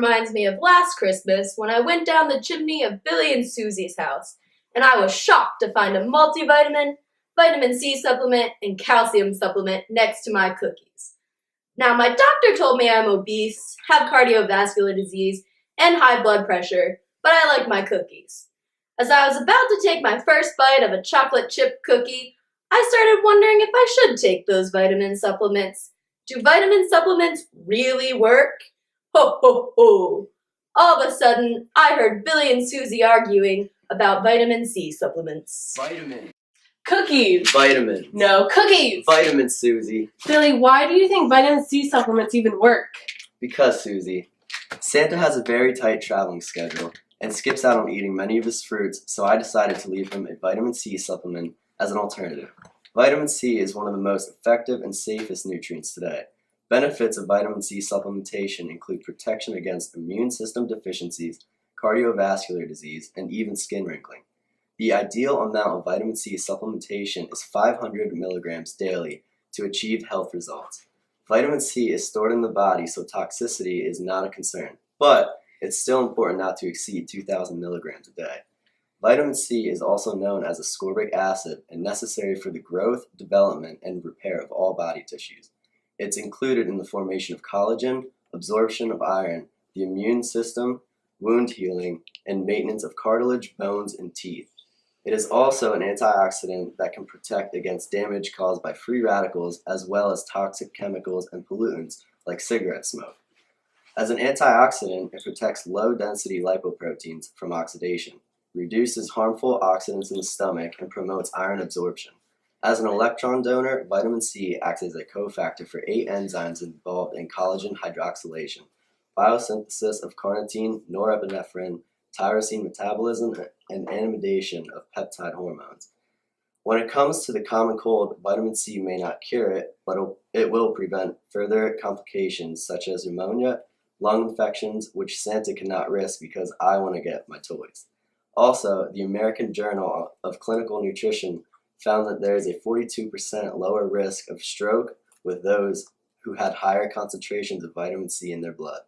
reminds me of last Christmas when I went down the chimney of Billy and Susie's house, and I was shocked to find a multivitamin, vitamin C supplement, and calcium supplement next to my cookies. Now, my doctor told me I'm obese, have cardiovascular disease, and high blood pressure, but I like my cookies. As I was about to take my first bite of a chocolate chip cookie, I started wondering if I should take those vitamin supplements. Do vitamin supplements really work? Ho ho ho! All of a sudden, I heard Billy and Susie arguing about vitamin C supplements. Vitamin. Cookies. Vitamin. No, cookies. Vitamin, Susie. Billy, why do you think vitamin C supplements even work? Because, Susie, Santa has a very tight traveling schedule and skips out on eating many of his fruits, so I decided to leave him a vitamin C supplement as an alternative. Vitamin C is one of the most effective and safest nutrients today. Benefits of vitamin C supplementation include protection against immune system deficiencies, cardiovascular disease, and even skin wrinkling. The ideal amount of vitamin C supplementation is 500 milligrams daily to achieve health results. Vitamin C is stored in the body, so toxicity is not a concern, but it's still important not to exceed 2,000 milligrams a day. Vitamin C is also known as ascorbic acid and necessary for the growth, development, and repair of all body tissues. It's included in the formation of collagen, absorption of iron, the immune system, wound healing, and maintenance of cartilage, bones, and teeth. It is also an antioxidant that can protect against damage caused by free radicals as well as toxic chemicals and pollutants like cigarette smoke. As an antioxidant, it protects low-density lipoproteins from oxidation, reduces harmful oxidants in the stomach, and promotes iron absorption. As an electron donor, vitamin C acts as a cofactor for 8 enzymes involved in collagen hydroxylation, biosynthesis of carnitine, norepinephrine, tyrosine metabolism, and animation of peptide hormones. When it comes to the common cold, vitamin C may not cure it, but it will prevent further complications such as pneumonia, lung infections, which Santa cannot risk because I want to get my toys. Also, the American Journal of Clinical Nutrition found that there is a 42% lower risk of stroke with those who had higher concentrations of vitamin C in their blood.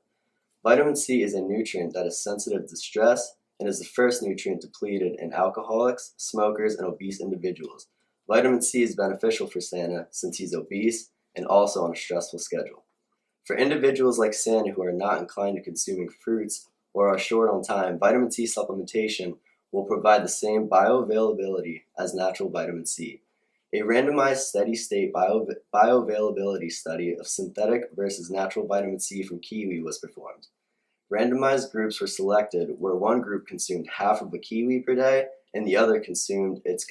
Vitamin C is a nutrient that is sensitive to stress and is the first nutrient depleted in alcoholics, smokers, and obese individuals. Vitamin C is beneficial for Santa since he's obese and also on a stressful schedule. For individuals like Santa who are not inclined to consuming fruits or are short on time, vitamin C supplementation will provide the same bioavailability as natural vitamin C. A randomized steady-state bioavailability study of synthetic versus natural vitamin C from kiwi was performed. Randomized groups were selected where one group consumed half of a kiwi per day and the other consumed its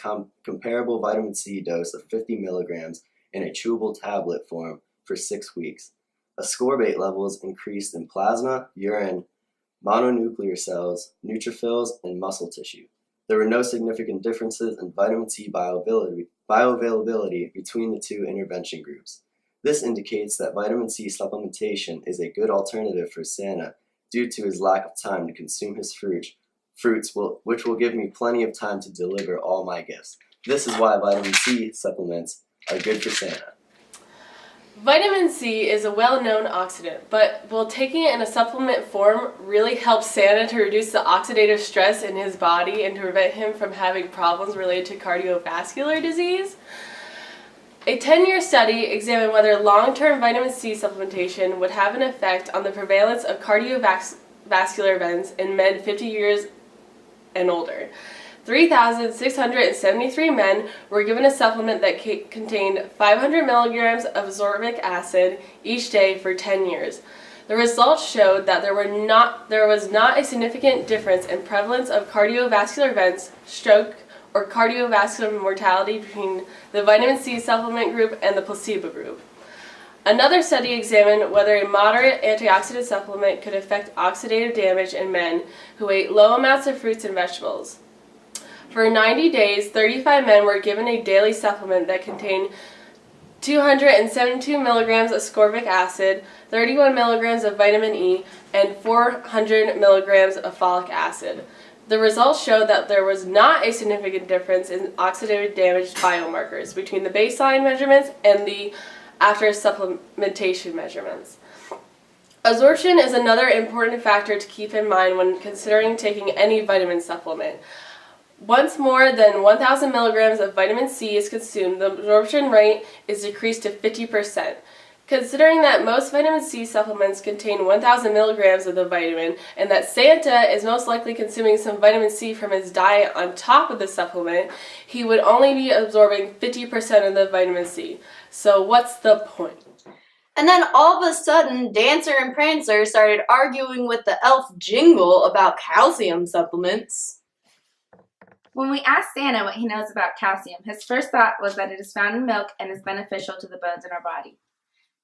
comparable vitamin C dose of 50 milligrams in a chewable tablet form for 6 weeks. Ascorbate levels increased in plasma, urine, mononuclear cells, neutrophils, and muscle tissue. There were no significant differences in vitamin C bioavailability between the two intervention groups. This indicates that vitamin C supplementation is a good alternative for Santa due to his lack of time to consume his fruits, which will give me plenty of time to deliver all my gifts. This is why vitamin C supplements are good for Santa. Vitamin C is a well-known oxidant, but will taking it in a supplement form really help Santa to reduce the oxidative stress in his body and to prevent him from having problems related to cardiovascular disease? A 10-year study examined whether long-term vitamin C supplementation would have an effect on the prevalence of cardiovascular events in men 50 years and older. 3,673 men were given a supplement that contained 500 milligrams of ascorbic acid each day for 10 years. The results showed that there was not a significant difference in prevalence of cardiovascular events, stroke, or cardiovascular mortality between the vitamin C supplement group and the placebo group. Another study examined whether a moderate antioxidant supplement could affect oxidative damage in men who ate low amounts of fruits and vegetables. For 90 days, 35 men were given a daily supplement that contained 272 milligrams of ascorbic acid, 31 milligrams of vitamin E, and 400 milligrams of folic acid. The results showed that there was not a significant difference in oxidative damage biomarkers between the baseline measurements and the after supplementation measurements. Absorption is another important factor to keep in mind when considering taking any vitamin supplement. Once more than 1,000 milligrams of vitamin C is consumed, the absorption rate is decreased to 50%. Considering that most vitamin C supplements contain 1,000 milligrams of the vitamin, and that Santa is most likely consuming some vitamin C from his diet on top of the supplement, he would only be absorbing 50% of the vitamin C. So what's the point? And then all of a sudden, Dancer and Prancer started arguing with the elf Jingle about calcium supplements. When we asked Santa what he knows about calcium, his first thought was that it is found in milk and is beneficial to the bones in our body.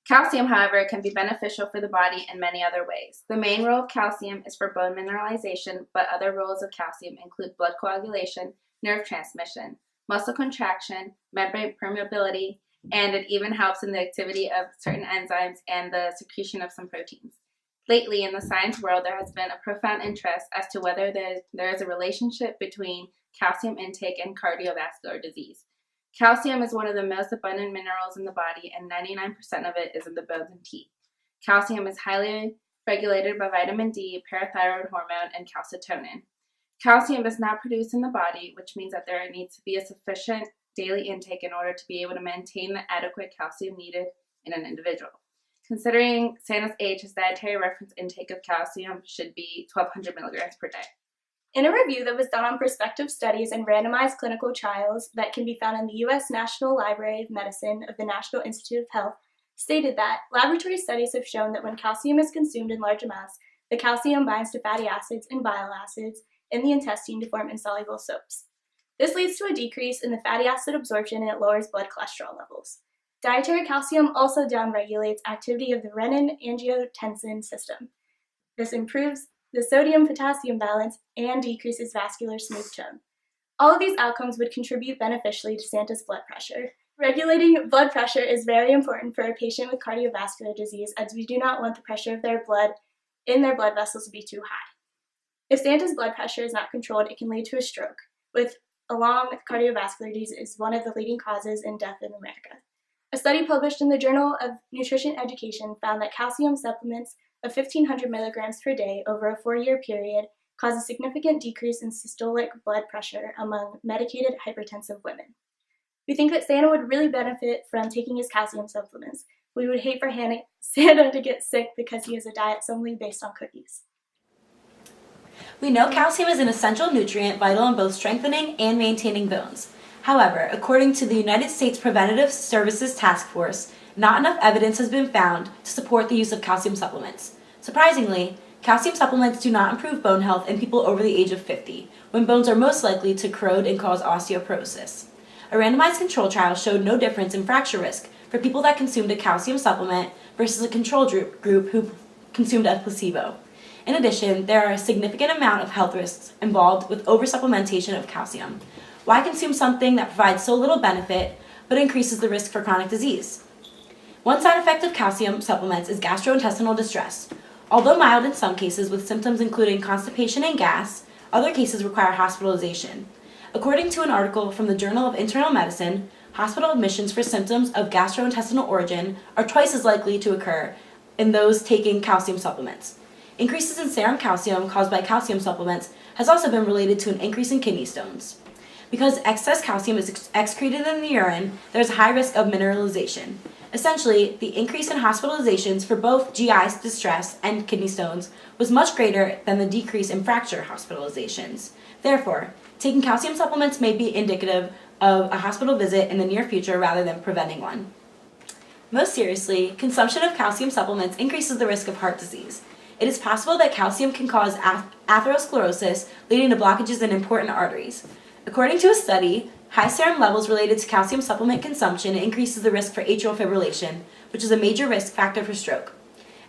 Calcium, however, can be beneficial for the body in many other ways. The main role of calcium is for bone mineralization, but other roles of calcium include blood coagulation, nerve transmission, muscle contraction, membrane permeability, and it even helps in the activity of certain enzymes and the secretion of some proteins. Lately, in the science world, there has been a profound interest as to whether there is a relationship between calcium intake and cardiovascular disease. Calcium is one of the most abundant minerals in the body, and 99% of it is in the bones and teeth. Calcium is highly regulated by vitamin D, parathyroid hormone, and calcitonin. Calcium is not produced in the body, which means that there needs to be a sufficient daily intake in order to be able to maintain the adequate calcium needed in an individual. Considering Santa's age, his dietary reference intake of calcium should be 1,200 milligrams per day. In a review that was done on prospective studies and randomized clinical trials that can be found in the U.S. National Library of Medicine of the National Institute of Health, stated that laboratory studies have shown that when calcium is consumed in large amounts, the calcium binds to fatty acids and bile acids in the intestine to form insoluble soaps. This leads to a decrease in the fatty acid absorption and it lowers blood cholesterol levels. Dietary calcium also downregulates activity of the renin-angiotensin system. This improves the sodium-potassium balance and decreases vascular smooth tone. All of these outcomes would contribute beneficially to Santa's blood pressure. Regulating blood pressure is very important for a patient with cardiovascular disease, as we do not want the pressure of their blood in their blood vessels to be too high. If Santa's blood pressure is not controlled, it can lead to a stroke, along with cardiovascular disease is one of the leading causes in death in America. A study published in the Journal of Nutrition Education found that calcium supplements of 1,500 milligrams per day over a 4-year period cause a significant decrease in systolic blood pressure among medicated hypertensive women. We think that Santa would really benefit from taking his calcium supplements. We would hate for Santa to get sick because he has a diet solely based on cookies. We know calcium is an essential nutrient vital in both strengthening and maintaining bones. However, according to the United States Preventative Services Task Force, not enough evidence has been found to support the use of calcium supplements. Surprisingly, calcium supplements do not improve bone health in people over the age of 50, when bones are most likely to corrode and cause osteoporosis. A randomized control trial showed no difference in fracture risk for people that consumed a calcium supplement versus a control group who consumed a placebo. In addition, there are a significant amount of health risks involved with oversupplementation of calcium. Why consume something that provides so little benefit but increases the risk for chronic disease? One side effect of calcium supplements is gastrointestinal distress. Although mild in some cases with symptoms including constipation and gas, other cases require hospitalization. According to an article from the Journal of Internal Medicine, hospital admissions for symptoms of gastrointestinal origin are twice as likely to occur in those taking calcium supplements. Increases in serum calcium caused by calcium supplements has also been related to an increase in kidney stones. Because excess calcium is excreted in the urine, there is a high risk of mineralization. Essentially, the increase in hospitalizations for both GI distress and kidney stones was much greater than the decrease in fracture hospitalizations. Therefore, taking calcium supplements may be indicative of a hospital visit in the near future rather than preventing one. Most seriously, consumption of calcium supplements increases the risk of heart disease. It is possible that calcium can cause atherosclerosis, leading to blockages in important arteries. According to a study, high serum levels related to calcium supplement consumption increases the risk for atrial fibrillation, which is a major risk factor for stroke.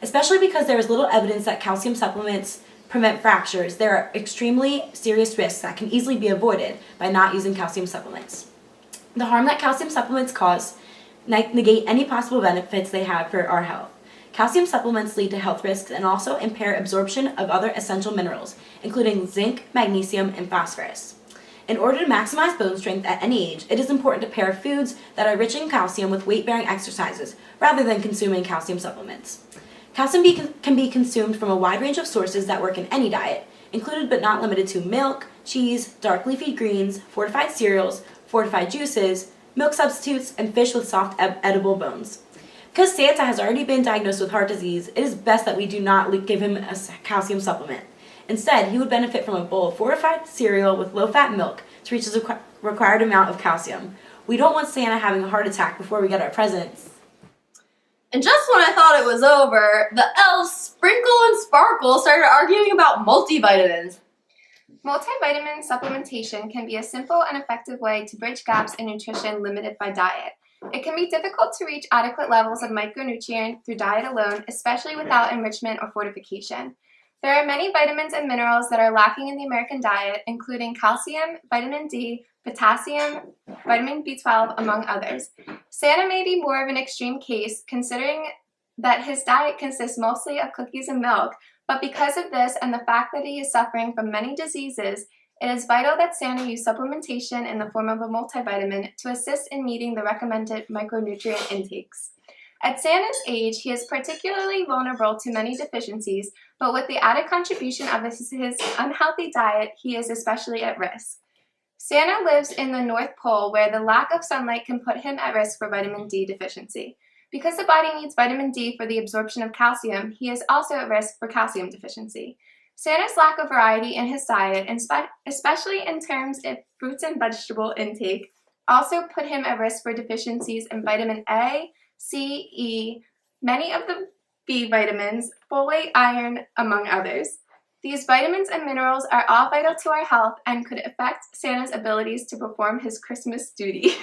Especially because there is little evidence that calcium supplements prevent fractures, there are extremely serious risks that can easily be avoided by not using calcium supplements. The harm that calcium supplements cause negate any possible benefits they have for our health. Calcium supplements lead to health risks and also impair absorption of other essential minerals, including zinc, magnesium, and phosphorus. In order to maximize bone strength at any age, it is important to pair foods that are rich in calcium with weight-bearing exercises rather than consuming calcium supplements. Calcium can be consumed from a wide range of sources that work in any diet, included but not limited to milk, cheese, dark leafy greens, fortified cereals, fortified juices, milk substitutes, and fish with soft edible bones. Because Santa has already been diagnosed with heart disease, it is best that we do not give him a calcium supplement. Instead, he would benefit from a bowl of fortified cereal with low-fat milk to reach his required amount of calcium. We don't want Santa having a heart attack before we get our presents. And just when I thought it was over, the elves Sprinkle and Sparkle started arguing about multivitamins. Multivitamin supplementation can be a simple and effective way to bridge gaps in nutrition limited by diet. It can be difficult to reach adequate levels of micronutrient through diet alone, especially without enrichment or fortification. There are many vitamins and minerals that are lacking in the American diet, including calcium, vitamin D, potassium, vitamin B12, among others. Santa may be more of an extreme case, considering that his diet consists mostly of cookies and milk, but because of this and the fact that he is suffering from many diseases, it is vital that Santa use supplementation in the form of a multivitamin to assist in meeting the recommended micronutrient intakes. At Santa's age, he is particularly vulnerable to many deficiencies, but with the added contribution of his unhealthy diet, he is especially at risk. Santa lives in the North Pole, where the lack of sunlight can put him at risk for vitamin D deficiency. Because the body needs vitamin D for the absorption of calcium, he is also at risk for calcium deficiency. Santa's lack of variety in his diet, especially in terms of fruits and vegetable intake, also put him at risk for deficiencies in vitamin A, C, E, many of the B vitamins, folate, iron, among others. These vitamins and minerals are all vital to our health and could affect Santa's abilities to perform his Christmas duties.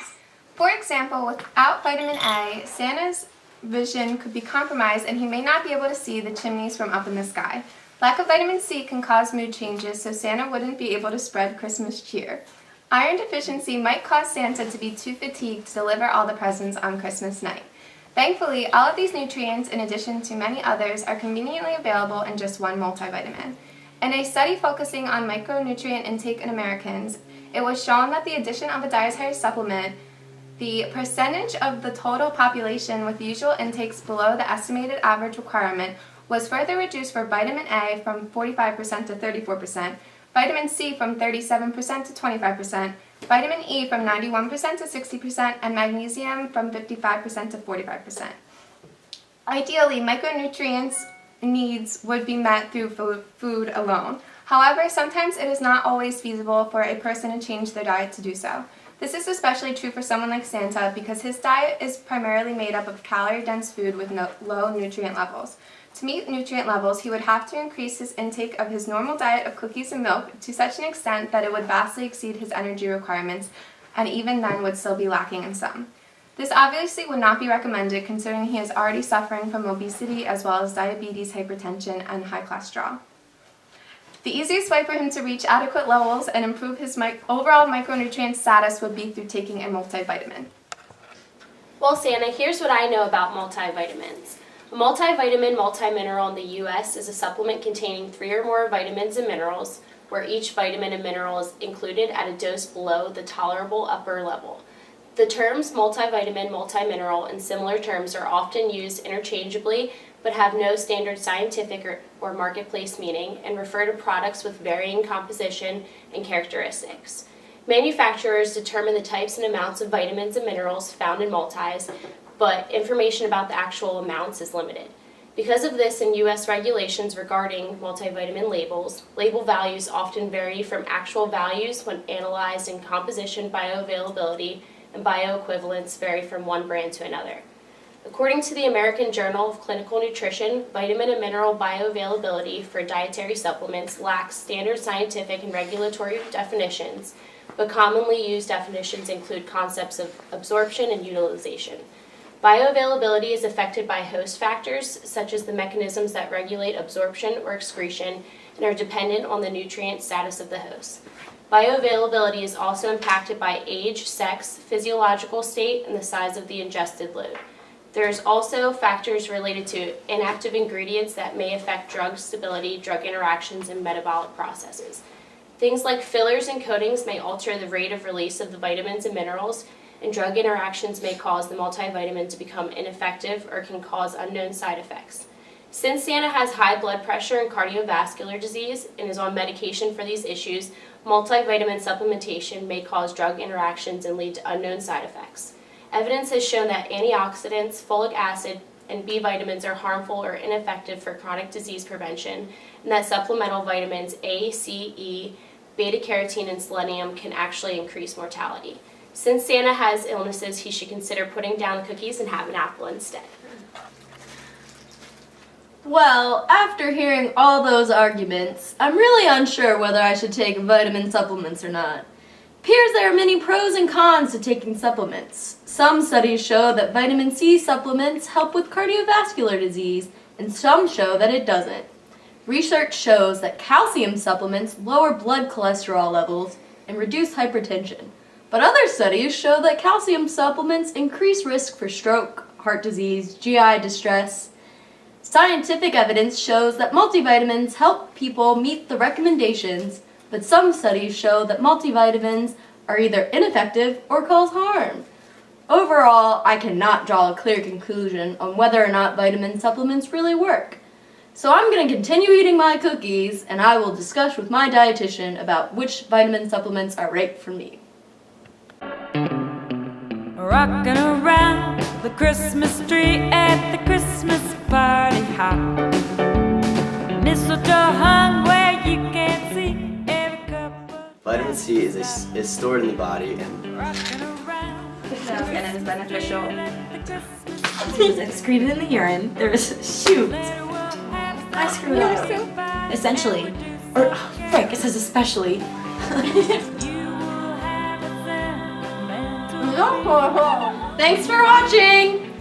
For example, without vitamin A, Santa's vision could be compromised and he may not be able to see the chimneys from up in the sky. Lack of vitamin C can cause mood changes, so Santa wouldn't be able to spread Christmas cheer. Iron deficiency might cause Santa to be too fatigued to deliver all the presents on Christmas night. Thankfully, all of these nutrients, in addition to many others, are conveniently available in just one multivitamin. In a study focusing on micronutrient intake in Americans, it was shown that the addition of a dietary supplement, the percentage of the total population with usual intakes below the estimated average requirement was further reduced for vitamin A from 45% to 34%, vitamin C from 37% to 25%, vitamin E from 91% to 60%, and magnesium from 55% to 45%. Ideally, micronutrients needs would be met through food alone. However, sometimes it is not always feasible for a person to change their diet to do so. This is especially true for someone like Santa because his diet is primarily made up of calorie-dense food with low nutrient levels. To meet nutrient levels, he would have to increase his intake of his normal diet of cookies and milk to such an extent that it would vastly exceed his energy requirements, and even then would still be lacking in some. This obviously would not be recommended considering he is already suffering from obesity as well as diabetes, hypertension, and high cholesterol. The easiest way for him to reach adequate levels and improve his overall micronutrient status would be through taking a multivitamin. Well, Santa, here's what I know about multivitamins. A multivitamin, multimineral in the U.S. is a supplement containing 3 or more vitamins and minerals, where each vitamin and mineral is included at a dose below the tolerable upper level. The terms multivitamin, multimineral, and similar terms are often used interchangeably but have no standard scientific or marketplace meaning and refer to products with varying composition and characteristics. Manufacturers determine the types and amounts of vitamins and minerals found in multis, but information about the actual amounts is limited. Because of this and U.S. regulations regarding multivitamin labels, label values often vary from actual values when analyzed, and composition, bioavailability, and bioequivalence vary from one brand to another. According to the American Journal of Clinical Nutrition, vitamin and mineral bioavailability for dietary supplements lacks standard scientific and regulatory definitions, but commonly used definitions include concepts of absorption and utilization. Bioavailability is affected by host factors, such as the mechanisms that regulate absorption or excretion, and are dependent on the nutrient status of the host. Bioavailability is also impacted by age, sex, physiological state, and the size of the ingested load. There's also factors related to inactive ingredients that may affect drug stability, drug interactions, and metabolic processes. Things like fillers and coatings may alter the rate of release of the vitamins and minerals, and drug interactions may cause the multivitamin to become ineffective or can cause unknown side effects. Since Santa has high blood pressure and cardiovascular disease and is on medication for these issues, multivitamin supplementation may cause drug interactions and lead to unknown side effects. Evidence has shown that antioxidants, folic acid, and B vitamins are harmful or ineffective for chronic disease prevention, and that supplemental vitamins A, C, E, beta-carotene, and selenium can actually increase mortality. Since Santa has illnesses, he should consider putting down the cookies and have an apple instead. Well, after hearing all those arguments, I'm really unsure whether I should take vitamin supplements or not. Appears there are many pros and cons to taking supplements. Some studies show that vitamin C supplements help with cardiovascular disease, and some show that it doesn't. Research shows that calcium supplements lower blood cholesterol levels and reduce hypertension. But other studies show that calcium supplements increase risk for stroke, heart disease, GI distress. Scientific evidence shows that multivitamins help people meet the recommendations, but some studies show that multivitamins are either ineffective or cause harm. Overall, I cannot draw a clear conclusion on whether or not vitamin supplements really work. So I'm going to continue eating my cookies, and I will discuss with my dietitian about which vitamin supplements are right for me. Rocking around the Christmas tree at the Christmas party hop. Mistletoe hung where you can see every couple. Vitamin C is stored in the body and And it is beneficial. It's excreted in the urine. Shoot. I screwed up. Essentially. Or, frick, it says especially. Thanks for watching!